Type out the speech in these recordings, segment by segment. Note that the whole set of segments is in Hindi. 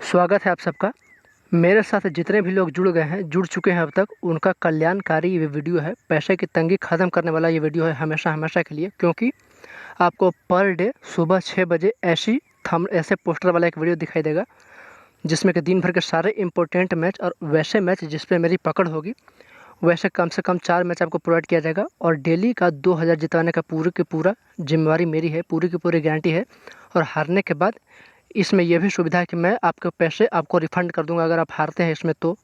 स्वागत है आप सबका। मेरे साथ जितने भी लोग जुड़ गए हैं, जुड़ चुके हैं अब तक, उनका कल्याणकारी ये वीडियो है। पैसे की तंगी ख़त्म करने वाला ये वीडियो है हमेशा हमेशा के लिए, क्योंकि आपको पर डे सुबह 6 बजे ऐसे पोस्टर वाला एक वीडियो दिखाई देगा, जिसमें कि दिन भर के सारे इंपॉर्टेंट मैच और वैसे मैच जिस पे मेरी पकड़ होगी, वैसे कम से कम 4 मैच आपको प्रोवाइड किया जाएगा। और डेली का 2000 जितवाने का पूरी की पूरा जिम्मेवारी मेरी है, पूरी की पूरी गारंटी है। और हारने के बाद इसमें यह भी सुविधा है कि मैं आपके पैसे आपको रिफ़ंड कर दूंगा अगर आप हारते हैं इसमें तो।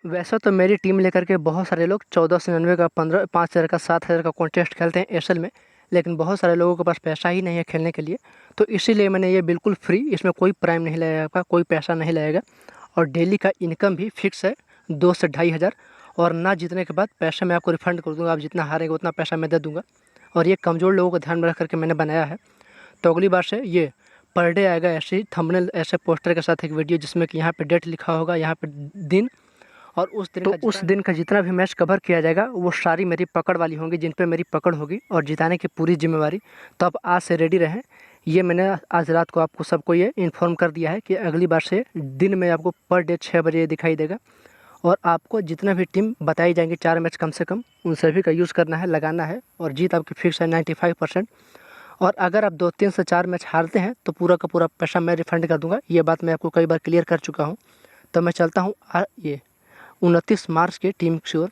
वैसे तो मेरी टीम लेकर के बहुत सारे लोग 1499 का 5000 का 7000 का कॉन्टेस्ट खेलते हैं एयरसेल में, लेकिन बहुत सारे लोगों के पास पैसा ही नहीं है खेलने के लिए। तो इसीलिए मैंने ये बिल्कुल फ्री, इसमें कोई प्राइम नहीं लगेगा, आपका कोई पैसा नहीं लगेगा। और डेली का इनकम भी फिक्स है 2 से 2500। और ना जीतने के बाद पैसा मैं आपको रिफ़ंड कर दूँगा, आप जितना हारेंगे उतना पैसा मैं दे दूँगा। और ये कमज़ोर लोगों को ध्यान में रख करके मैंने बनाया है। तो अगली बार से ये पर डे आएगा ऐसे ही थंबनेल, ऐसे पोस्टर के साथ एक वीडियो, जिसमें कि यहाँ पे डेट लिखा होगा, यहाँ पे दिन, और उस दिन का जितना भी मैच कवर किया जाएगा वो सारी मेरी पकड़ वाली होंगी, जिन पे मेरी पकड़ होगी और जिताने की पूरी जिम्मेवारी। तो आप आज से रेडी रहें। ये मैंने आज रात को आपको सबको ये इन्फॉर्म कर दिया है कि अगली बार से दिन में आपको पर डे 6 बजे दिखाई देगा। और आपको जितना भी टीम बताई जाएंगी 4 मैच कम से कम, उन सभी का यूज़ करना है, लगाना है। और जीत आपकी फिक्स है 95%। और अगर आप 2-3 से 4 मैच हारते हैं तो पूरा का पूरा पैसा मैं रिफ़ंड कर दूंगा। ये बात मैं आपको कई बार क्लियर कर चुका हूँ। तो मैं चलता हूँ ये 29 मार्च के टीम की ओर।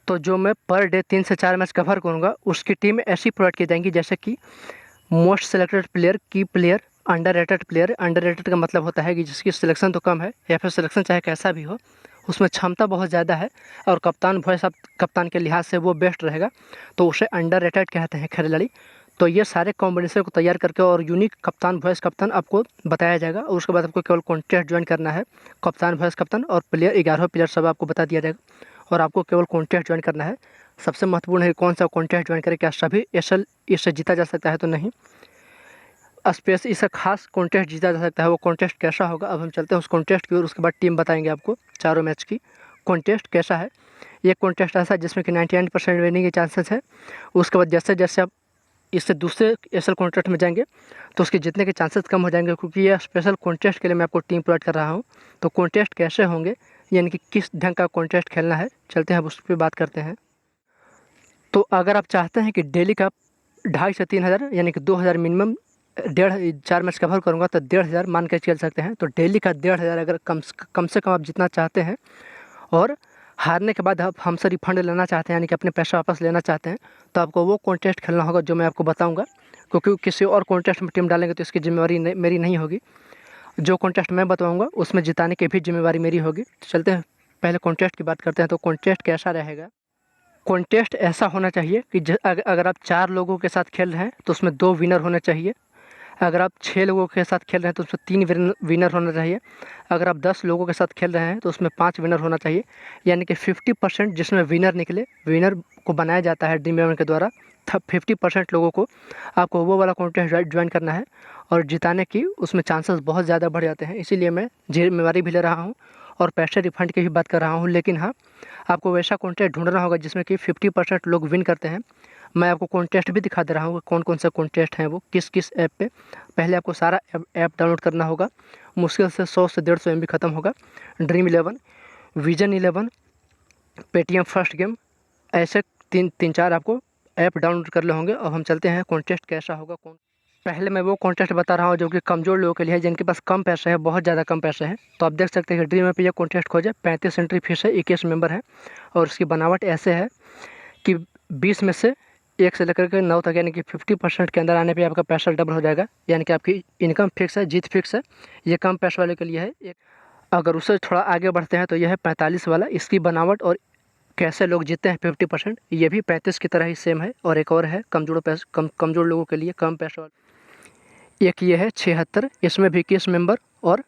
तो जो मैं पर डे 3 से 4 मैच कवर करूँगा, उसकी टीम ऐसी प्रोवाइड की जाएंगी जैसे कि मोस्ट सेलेक्टेड प्लेयर, की प्लेयर, अंडररेटेड प्लेयर। अंडररेटेड का मतलब होता है कि जिसकी सिलेक्शन तो कम है, या फिर सिलेक्शन चाहे कैसा भी हो, उसमें क्षमता बहुत ज़्यादा है और कप्तान वॉइस आप कप्तान के लिहाज से वो बेस्ट रहेगा, तो उसे अंडररेटेड कहते हैं खिलाड़ी। तो ये सारे कॉम्बिनेशन को तैयार करके और यूनिक कप्तान वॉइस कप्तान आपको बताया जाएगा। और उसके बाद आपको केवल कॉन्टेस्ट ज्वाइन करना है। कप्तान वॉइस कप्तान और प्लेयर 11 प्लेयर सब आपको बता दिया जाएगा, और आपको केवल कॉन्टेस्ट ज्वाइन करना है। सबसे महत्वपूर्ण है कौन सा कॉन्टेस्ट ज्वाइन करें, क्या सभी इससे जीता जा सकता है तो नहीं, स्पेस इससे खास कॉन्टेस्ट जीता जा सकता है। वो कॉन्टेस्ट कैसा होगा, अब हम चलते हैं उस कॉन्टेस्ट की ओर। उसके बाद टीम बताएंगे आपको चारों मैच की कॉन्टेस्ट कैसा है। ये कॉन्टेस्ट ऐसा है जिसमें कि 99% विनिंग के चांसेस है। उसके बाद जैसे जैसे आप इससे दूसरे स्पेशल कॉन्टेस्ट में जाएंगे तो उसके जीतने के चांसेस कम हो जाएंगे, क्योंकि ये स्पेशल कॉन्टेस्ट के लिए मैं आपको टीम प्रोवाइड कर रहा हूँ। तो कॉन्टेस्ट कैसे होंगे, यानी कि किस ढंग का कॉन्टेस्ट खेलना है, चलते हैं अब उस पर बात करते हैं। तो अगर आप चाहते हैं कि डेली का 2500 से 3000 यानी कि 2000 मिनिमम, 4 मैच कवर करूँगा तो 1500 मान के चल सकते हैं। तो डेली का 1500 अगर कम से कम आप जितना चाहते हैं, और हारने के बाद आप हमसे रिफंड लेना चाहते हैं, यानी कि अपने पैसा वापस लेना चाहते हैं, तो आपको वो कॉन्टेस्ट खेलना होगा जो मैं आपको बताऊंगा। क्योंकि किसी और कॉन्टेस्ट में टीम डालेंगे तो इसकी जिम्मेवारी मेरी नहीं होगी। जो कॉन्टेस्ट मैं बताऊंगा उसमें जिताने की भी जिम्मेवारी मेरी होगी। तो चलते हैं पहले कॉन्टेस्ट की बात करते हैं। तो कॉन्टेस्ट कैसा रहेगा, कॉन्टेस्ट ऐसा होना चाहिए कि अगर आप 4 लोगों के साथ खेल रहे हैं तो उसमें 2 विनर होने चाहिए। अगर आप 6 लोगों के साथ खेल रहे हैं तो उसमें 3 विनर होना चाहिए। अगर आप 10 लोगों के साथ खेल रहे हैं तो उसमें 5 विनर होना चाहिए। यानी कि 50% जिसमें विनर निकले, विनर को बनाया जाता है ड्रीम 11 के द्वारा। 50% लोगों को आपको वो वाला कॉन्टेस्ट ज्वाइन करना है, और जिताने की उसमें चांसेस बहुत ज़्यादा बढ़ जाते हैं। इसीलिए मैं जिम्मेवारी भी ले रहा हूँ और पैसे रिफंड की भी बात कर रहा हूँ। लेकिन हाँ, आपको वैसा कॉन्टेस्ट ढूंढना होगा जिसमें कि 50% लोग विन करते हैं। मैं आपको कॉन्टेस्ट भी दिखा दे रहा हूँ कौन कौन से कॉन्टेस्ट हैं, वो किस किस ऐप पे। पहले आपको सारा ऐप डाउनलोड करना होगा, मुश्किल से 100 से 150 MB ख़त्म होगा। Dream 11, vision 11, Paytm first game, ऐसे तीन चार आपको ऐप डाउनलोड कर ले होंगे। अब हम चलते हैं कॉन्टेस्ट कैसा होगा। पहले मैं वो कॉन्टेस्ट बता रहा हूँ जो कि कमज़ोर लोगों के लिए है, जिनके पास कम पैसे है, बहुत ज़्यादा कम पैसे हैं। तो आप देख सकते हैं कि ड्रीम ऐप पे ये कॉन्टेस्ट खोजे, 35 एंट्री फीस है, 21 मेंबर है। और उसकी बनावट ऐसे है कि 20 में से 1 से लेकर के 9 तक, यानी कि 50% के अंदर आने पे आपका पैसा डबल हो जाएगा। यानी कि आपकी इनकम फिक्स है, जीत फिक्स है। ये कम पैसे वाले के लिए है। अगर उससे थोड़ा आगे बढ़ते हैं तो यह है 45 वाला। इसकी बनावट और कैसे लोग जीतते हैं 50%, ये भी 35 की तरह ही सेम है। और एक और है कमज़ोर लोगों के लिए कम पैसे वाला, एक ये है 76। इसमें भी 21 मेंबर, और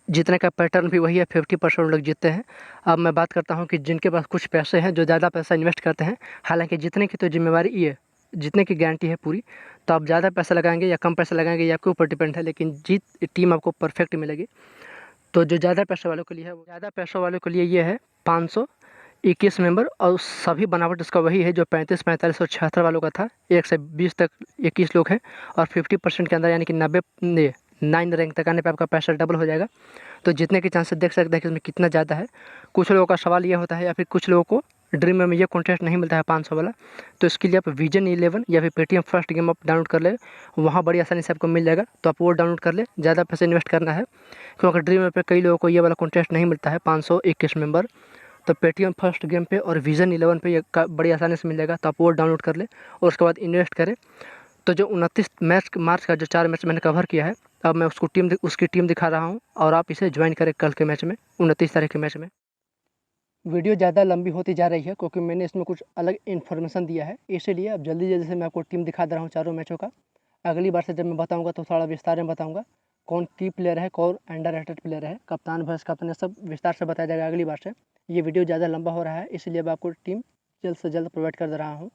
जीतने का पैटर्न भी वही है, 50% लोग जीतते हैं। अब मैं बात करता हूँ कि जिनके पास कुछ पैसे हैं, जो ज़्यादा पैसा इन्वेस्ट करते हैं, हालांकि जीतने की तो जिम्मेवारी ये, जीतने की गारंटी है पूरी। तो आप ज़्यादा पैसा लगाएंगे या कम पैसा लगाएंगे, ये आपके ऊपर डिपेंड है, लेकिन जीत टीम आपको परफेक्ट मिलेगी। तो जो ज़्यादा पैसे वालों के लिए है, वो ज़्यादा पैसों वालों के लिए ये है 521 मेंबर। और सभी बनावट इसका वही है जो 35, 45 और 76 वालों का था। 1 से 20 तक 21 लोग हैं, और 50% के अंदर, यानी कि 9 रैंक तक आने पे आपका पैसा डबल हो जाएगा। तो जीतने के चांसेस देख सकते हैं कि इसमें कितना ज़्यादा है। कुछ लोगों का सवाल ये होता है या फिर कुछ लोगों को ड्रीम में ये कॉन्टेस्ट नहीं मिलता है 500 वाला, तो इसके लिए आप विजन 11 या फिर पेटीएम फर्स्ट गेम आप डाउनलोड कर ले, वहाँ बड़ी आसानी से आपको मिल जाएगा। तो आप वो डाउनलोड कर ले, ज़्यादा पैसे इन्वेस्ट करना है क्योंकि ड्रीम पे कई लोगों को ये वाला कॉन्टेस्ट नहीं मिलता है 521 मेंबर। तो पेटीएम फर्स्ट गेम पे और विजन 11 पे ये बड़ी आसानी से मिल जाएगा। तो आप वो डाउनलोड कर ले और उसके बाद इन्वेस्ट करें। तो जो 29 मार्च का जो 4 मैच मैंने कवर किया है, अब मैं उसकी टीम दिखा रहा हूँ और आप इसे ज्वाइन करें कल के मैच में, 29 तारीख के मैच में। वीडियो ज़्यादा लंबी होती जा रही है क्योंकि मैंने इसमें कुछ अलग इन्फॉर्मेशन दिया है, इसीलिए अब जल्दी जल्दी से मैं आपको टीम दिखा दे रहा हूँ चारों मैचों का। अगली बार से जब मैं बताऊँगा तो थोड़ा विस्तार में बताऊँगा कौन की प्लेयर है, कौन अंडररेटेड प्लेयर है, कप्तान वाइस कप्तान, सब विस्तार से बताया जाएगा अगली बार से। ये वीडियो ज़्यादा लंबा हो रहा है, इसलिए अब आपको टीम जल्द से जल्द प्रोवाइड कर दे रहा हूँ।